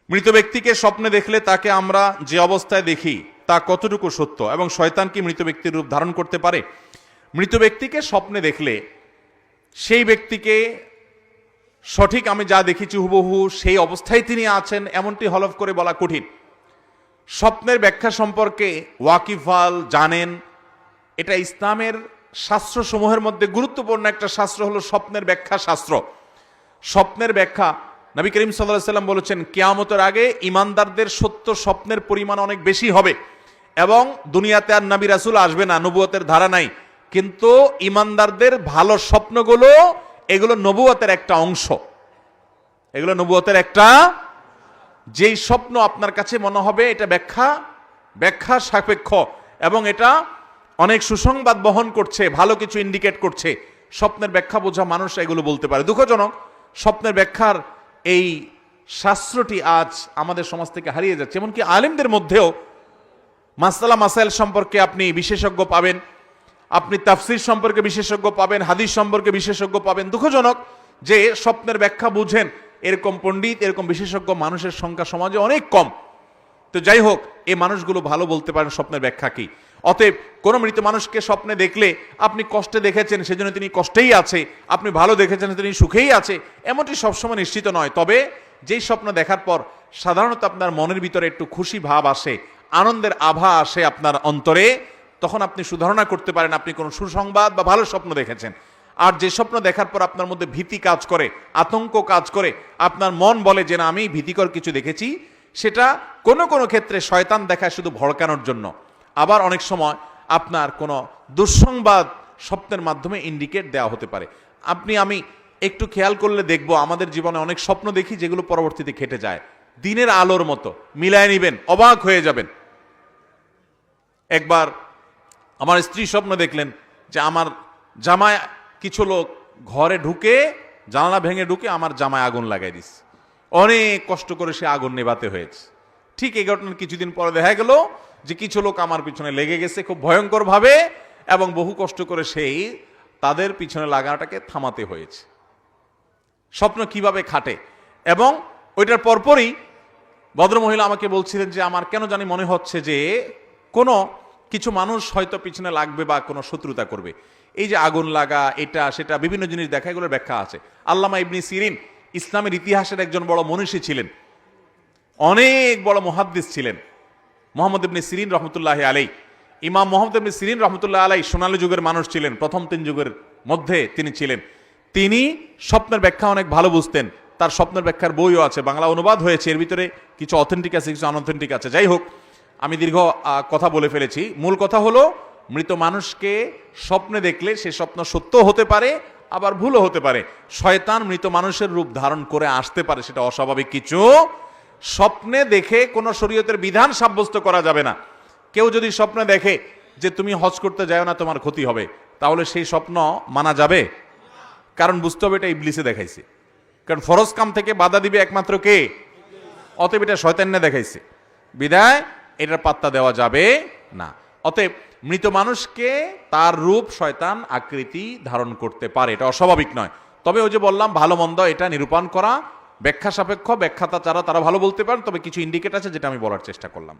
মৃত ব্যক্তিকে স্বপ্নে দেখলে তাকে আমরা যে অবস্থায় দেখি তা কতটুকু সত্য, এবং শয়তান কি মৃত ব্যক্তির রূপ ধারণ করতে পারে? মৃত ব্যক্তিকে স্বপ্নে দেখলে সেই ব্যক্তিকে সঠিক আমি যা দেখেছি হুবহু সেই অবস্থায় তিনি আছেন এমনটি হলফ করে বলা কঠিন। স্বপ্নের ব্যাখ্যা সম্পর্কে ওয়াকিফাল জানেন, এটা ইসলামের শাস্ত্রসমূহের মধ্যে গুরুত্বপূর্ণ একটা শাস্ত্র হলো স্বপ্নের ব্যাখ্যা শাস্ত্র। স্বপ্নের ব্যাখ্যা নবী করিম সাল্লাল্লাহু আলাইহি ওয়াসাল্লাম বলেছেন, কিয়ামতের আগে ইমানদারদের সত্য স্বপ্নের পরিমাণ অনেক বেশি হবে, এবং দুনিয়াতে আর নবী রাসূল আসবে না, নবুয়তের ধারা নাই, কিন্তু ইমানদারদের ভালো স্বপ্নগুলো এগুলো নবুয়তের একটা অংশ, এগুলো নবুয়তের একটা, যেই স্বপ্ন আপনার কাছে মনে হবে এটা ব্যাখ্যা সাপেক্ষ এবং এটা অনেক সুসংবাদ বহন করছে, ভালো কিছু ইন্ডিকেট করছে, স্বপ্নের ব্যাখ্যা বোঝা মানুষ এগুলো বলতে পারে। দুঃখজনক, স্বপ্নের ব্যাখ্যার এই শাস্ত্রটি আজ আমাদের সমাজ থেকে হারিয়ে যাচ্ছে। এমনকি আলেমদের মধ্যেও মাসআলা মাসাইল সম্পর্কে আপনি বিশেষজ্ঞ পাবেন, আপনি তাফসির সম্পর্কে বিশেষজ্ঞ পাবেন, হাদিস সম্পর্কে বিশেষজ্ঞ পাবেন। দুঃখজনক যে স্বপ্নের ব্যাখ্যা বুঝেন এরকম পণ্ডিত, এরকম বিশেষজ্ঞ মানুষের সংখ্যা সমাজে অনেক কম। তো যাই হোক, এই মানুষগুলো ভালো বলতে পারেন স্বপ্নের ব্যাখ্যা কি। অতএব কোন মৃত মানুষকে স্বপ্নে দেখলে আপনি কষ্টে দেখেছেন সেজন্য তিনি কষ্টেই আছে, আপনি ভালো দেখেছেন তিনি সুখেই আছে, এমনটি সবসময় নিশ্চিত নয়। তবে যেই স্বপ্ন দেখার পর সাধারণত আপনার মনের ভিতরে একটু খুশি ভাব আসে, আনন্দের আভা আসে আপনার অন্তরে, তখন আপনি সুধারণা করতে পারেন আপনি কোনো সুসংবাদ বা ভালো স্বপ্ন দেখেছেন। আর যে স্বপ্ন দেখার পর আপনার মধ্যে ভীতি কাজ করে, আতঙ্ক কাজ করে, আপনার মন বলে যে না আমি ভীতিকর কিছু দেখেছি, সেটা কোনো কোনো ক্ষেত্রে শয়তান দেখায় শুধু ভড়কানোর জন্য। আবার অনেক সময় আপনার কোনো দুঃসংবাদ স্বপ্নের মাধ্যমে ইন্ডিকেট দেওয়া হতে পারে। আমি একটু খেয়াল করলে দেখব আমাদের জীবনে অনেক স্বপ্ন দেখি যেগুলো পরবর্তীতে খেটে যায়, দিনের আলোর মতো মিলায় নিবেন, অবাক হয়ে যাবেন। একবার আমার স্ত্রী স্বপ্ন দেখলেন যে আমার জামায় কিছু লোক ঘরে ঢুকে জানালা ভেঙে ঢুকে আমার জামায় আগুন লাগাই দিস, অনেক কষ্ট করে সে আগুন নেভাতে হয়েছে। ঠিক এই ঘটনার কিছুদিন পরে দেখা গেল যে কিছু লোক আমার পিছনে লেগে গেছে খুব ভয়ঙ্কর ভাবে, এবং বহু কষ্ট করে সেই তাদের পিছনে লাগানোটাকে থামাতে হয়েছে। স্বপ্ন কিভাবে খাটে। এবং ওইটার পরপরই ভদ্রমহিলা আমাকে বলছিলেন যে আমার কেন জানি মনে হচ্ছে যে কোনো কিছু মানুষ হয়তো পিছনে লাগবে বা কোনো শত্রুতা করবে। এই যে আগুন লাগা, এটা সেটা বিভিন্ন জিনিস দেখা, এগুলোর ব্যাখ্যা আছে। আল্লামা ইবনে সিরিন ইসলামের ইতিহাসের একজন বড় মনীষী ছিলেন, অনেক বড় মুহাদ্দিস ছিলেন, মোহাম্মদ ইবনে সিরিন রহমতুল্লাহ আলাই। ইমাম মোহাম্মদ ইবনে সিরিন রহমতুল্লাহ আলাই সোনালী যুগের মানুষ ছিলেন, প্রথম 3 যুগের মধ্যে তিনি ছিলেন। তিনি স্বপ্নের ব্যাখ্যা অনেক ভালো বুঝতেন, তার স্বপ্নের ব্যাখ্যার বইও আছে, বাংলা অনুবাদ হয়েছে, এর ভিতরে কিছু অথেন্টিক আছে, কিছু আনঅথেন্টিক আছে। যাই হোক, আমি দীর্ঘ কথা বলে ফেলেছি। মূল কথা হলো মৃত মানুষকে স্বপ্নে দেখলে সে স্বপ্ন সত্য হতে পারে, আবার ভুলও হতে পারে। শয়তান মৃত মানুষের রূপ ধারণ করে আসতে পারে, সেটা অস্বাভাবিক কিছু। স্বপ্নে দেখে কোনো শরীয়তের বিধান সাব্যস্ত করা যাবে না। কেউ যদি স্বপ্নে দেখে যে তুমি হজ করতে যাও না তোমার ক্ষতি হবে, তাহলে সেই স্বপ্ন মানা যাবে? কারণ বুঝতে হবে এটা ইবলিসে দেখাইছে, কারণ ফরজ কাম থেকে বাধা দিবে একমাত্র কে? অতএব এটা শয়তানে দেখাইছে, বিদায় এটার পাত্তা দেওয়া যাবে না। অতএব মৃত মানুষকে তার রূপ শয়তান আকৃতি ধারণ করতে পারে, এটা অস্বাভাবিক নয়। তবে ওই যে বললাম ভালো মন্দ এটা নিরূপণ করা ব্যাখ্যা সাপেক্ষ, ব্যাখ্যাতা যারা তারা ভালো বলতে পারেন, তবে কিছু ইন্ডিকেট আছে যেটা আমি বলার চেষ্টা করলাম।